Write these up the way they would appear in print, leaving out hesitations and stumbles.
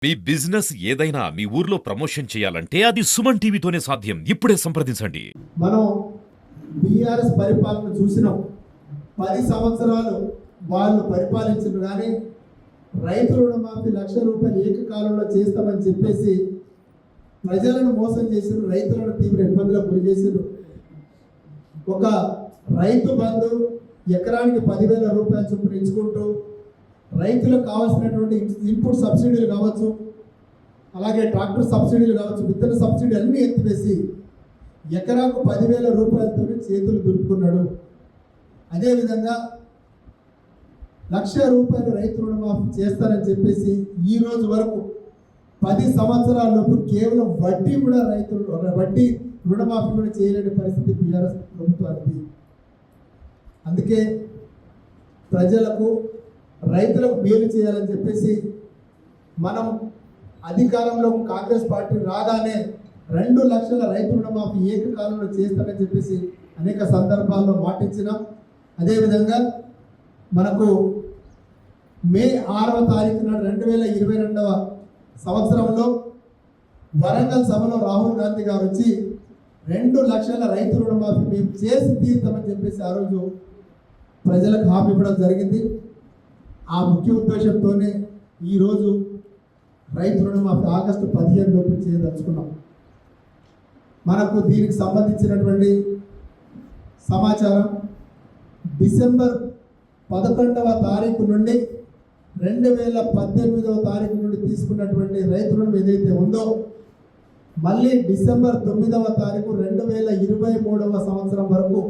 మీ business ఏదైనా మీ ఊర్లో promotion చేయాలంటే అది సుమన్ టీవీతోనే సాధ్యం. ఇప్పుడే సంప్రదించండి. మనం బీఆర్ఎస్ పరిపాలన చూసినాం. 10 సంవత్సరాలు వాళ్ళు పరిపాలించిన కానీ రైతు రుణమాఫీ ₹1,00,000 ఏకకాలంలో చేస్తామని చెప్పేసి ప్రజలను మోసం చేసిరు, రైతులను తీవ్ర ఇబ్బందులకు గురి చేసిరు. ఒక రైతు బంధు ఎకరానికి ₹10,000 చొప్పున ఇచ్చుకుంటూ రైతులకు కావాల్సినటువంటి ఇన్పుట్ సబ్సిడీలు కావచ్చు, అలాగే ట్రాక్టర్ సబ్సిడీలు కావచ్చు, విత్తన సబ్సిడీ అన్నీ ఎత్తివేసి ఎకరాకు ₹10,000 చేతులు దులుపుకున్నాడు. అదేవిధంగా ₹1,00,000 రైతు రుణమాఫీ చేస్తారని చెప్పేసి ఈ రోజు వరకు 10 సంవత్సరాలలోపు కేవలం వడ్డీ కూడా వడ్డీ రుణమాఫీ కూడా చేయలేని పరిస్థితి బీఆర్ఎస్ ప్రభుత్వానికి. అందుకే ప్రజలకు రైతులకు మేలు చేయాలని చెప్పేసి మనం అధికారంలో కాంగ్రెస్ పార్టీ రాగానే 2 లక్షల రైతు రుణమాఫీ ఏకకాలంలో చేస్తారని చెప్పేసి అనేక సందర్భాల్లో మాటిచ్చినాం. అదేవిధంగా మనకు మే 6వ తారీఖున 2022వ సంవత్సరంలో వరంగల్ సభలో రాహుల్ గాంధీ గారు వచ్చి 2 లక్షల రైతు రుణమాఫీ మేము చేసి తీరుతామని చెప్పేసి ఆ రోజు ప్రజలకు హామీ ఇవ్వడం జరిగింది. ఆ ముఖ్య ఉద్దేశంతోనే ఈరోజు రైతు రుణమాఫీ ఆగస్టు 15 లోపు చేయదలుచుకున్నాం. మనకు దీనికి సంబంధించినటువంటి సమాచారం డిసెంబర్ 11వ తారీఖు నుండి 2018వ తారీఖు నుండి తీసుకున్నటువంటి రైతు రుణం ఏదైతే ఉందో మళ్ళీ డిసెంబర్ 9వ తారీఖు 2023వ సంవత్సరం వరకు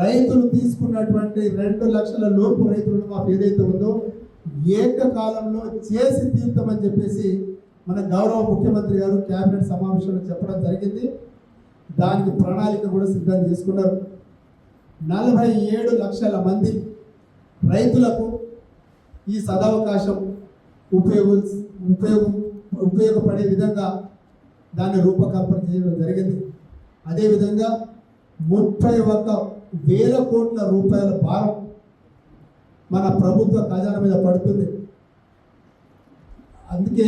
రైతులు తీసుకున్నటువంటి 2 లక్షల లోపు రైతు రుణమాఫీ ఏదైతే ఉందో ఏకకాలంలో చేసి తీరుతామని చెప్పేసి మన గౌరవ ముఖ్యమంత్రి గారు కేబినెట్ సమావేశంలో చెప్పడం జరిగింది. దానికి ప్రణాళిక కూడా సిద్ధం చేసుకున్నారు. 47 లక్షల మంది రైతులకు ఈ సదవకాశం ఉపయోగపడే విధంగా దాన్ని రూపకల్పన చేయడం జరిగింది. అదేవిధంగా 31,000 కోట్ల రూపాయల భారం మన ప్రభుత్వ ఖజానా మీద పడుతుంది. అందుకే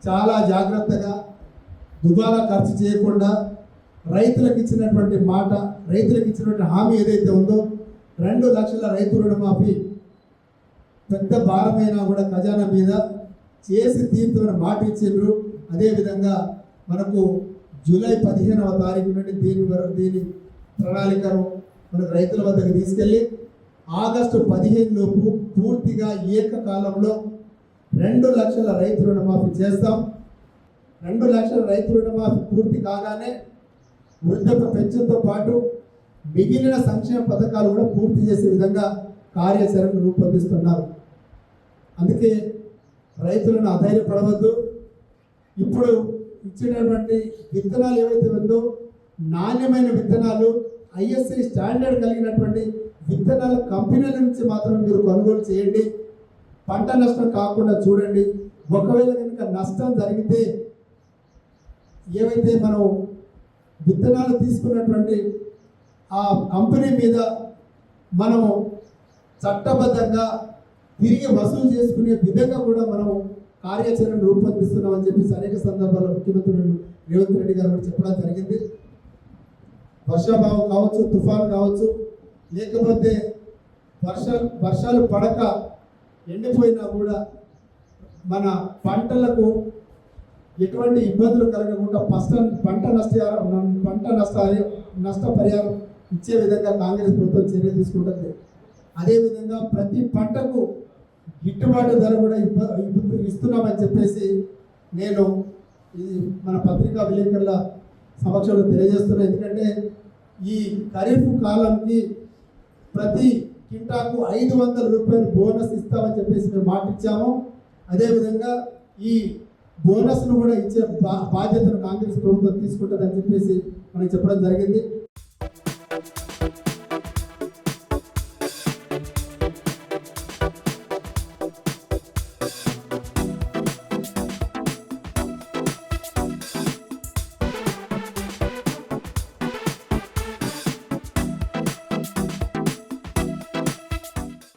చాలా జాగ్రత్తగా దుబారా ఖర్చు చేయకుండా రైతులకు ఇచ్చినటువంటి మాట, రైతులకు ఇచ్చినటువంటి హామీ ఏదైతే ఉందో 2 లక్షల రైతు రుణమాఫీ పెద్ద భారమైనా కూడా ఖజానా మీద చేసి తీర్చుకున్న మాట ఇచ్చిండ్రు. అదేవిధంగా మనకు జూలై 15వ తారీఖు నుండి దీని ప్రణాళికను మనకు రైతుల వద్దకు తీసుకెళ్ళి ఆగస్టు 15 లోపు పూర్తిగా ఏకకాలంలో 2 లక్షల రైతు రుణమాఫీ చేస్తాం. 2 లక్షల రైతు రుణమాఫీ పూర్తి కాగానే వృద్ధుల పెన్షన్తో పాటు మిగిలిన సంక్షేమ పథకాలు కూడా పూర్తి చేసే విధంగా కార్యాచరణ రూపొందిస్తున్నారు. అందుకే రైతులను అధైర్యపడవద్దు. ఇప్పుడు ఇచ్చినటువంటి విత్తనాలు ఏవైతే ఉందో నాణ్యమైన విత్తనాలు, ISI స్టాండర్డ్ కలిగినటువంటి విత్తనాల కంపెనీల నుంచి మాత్రం మీరు కొనుగోలు చేయండి. పంట నష్టం కాకుండా చూడండి. ఒకవేళ కనుక నష్టం జరిగితే ఏవైతే మనం విత్తనాలు తీసుకున్నటువంటి ఆ కంపెనీ మీద మనం చట్టబద్ధంగా తిరిగి వసూలు చేసుకునే విధంగా కూడా మనం కార్యాచరణ రూపొందిస్తున్నామని చెప్పేసి అనేక సందర్భాల్లో ముఖ్యమంత్రి రేవంత్ రెడ్డి గారు కూడా చెప్పడం జరిగింది. వర్షాభావం కావచ్చు, తుఫాను కావచ్చు, లేకపోతే వర్షాలు పడక ఎండిపోయినా కూడా మన పంటలకు ఎటువంటి ఇబ్బందులు కలగకుండా పంట నష్టపరిహారం ఇచ్చే విధంగా కాంగ్రెస్ ప్రభుత్వం చర్య తీసుకుంటుంది. అదేవిధంగా ప్రతి పంటకు గిట్టుబాటు ధర కూడా ఇస్తున్నామని చెప్పేసి నేను మన పత్రికా విలేకరుల సమక్షంలో తెలియజేస్తున్నాను. ఎందుకంటే ఈ ఖరీఫ్ కాలంకి ప్రతి కింటాకు ₹500 బోనస్ ఇస్తామని చెప్పేసి మేము మాట ఇచ్చాము. అదేవిధంగా ఈ బోనస్ను కూడా ఇచ్చే బాధ్యతను కాంగ్రెస్ ప్రభుత్వం తీసుకుంటుందని చెప్పేసి మనకి చెప్పడం జరిగింది.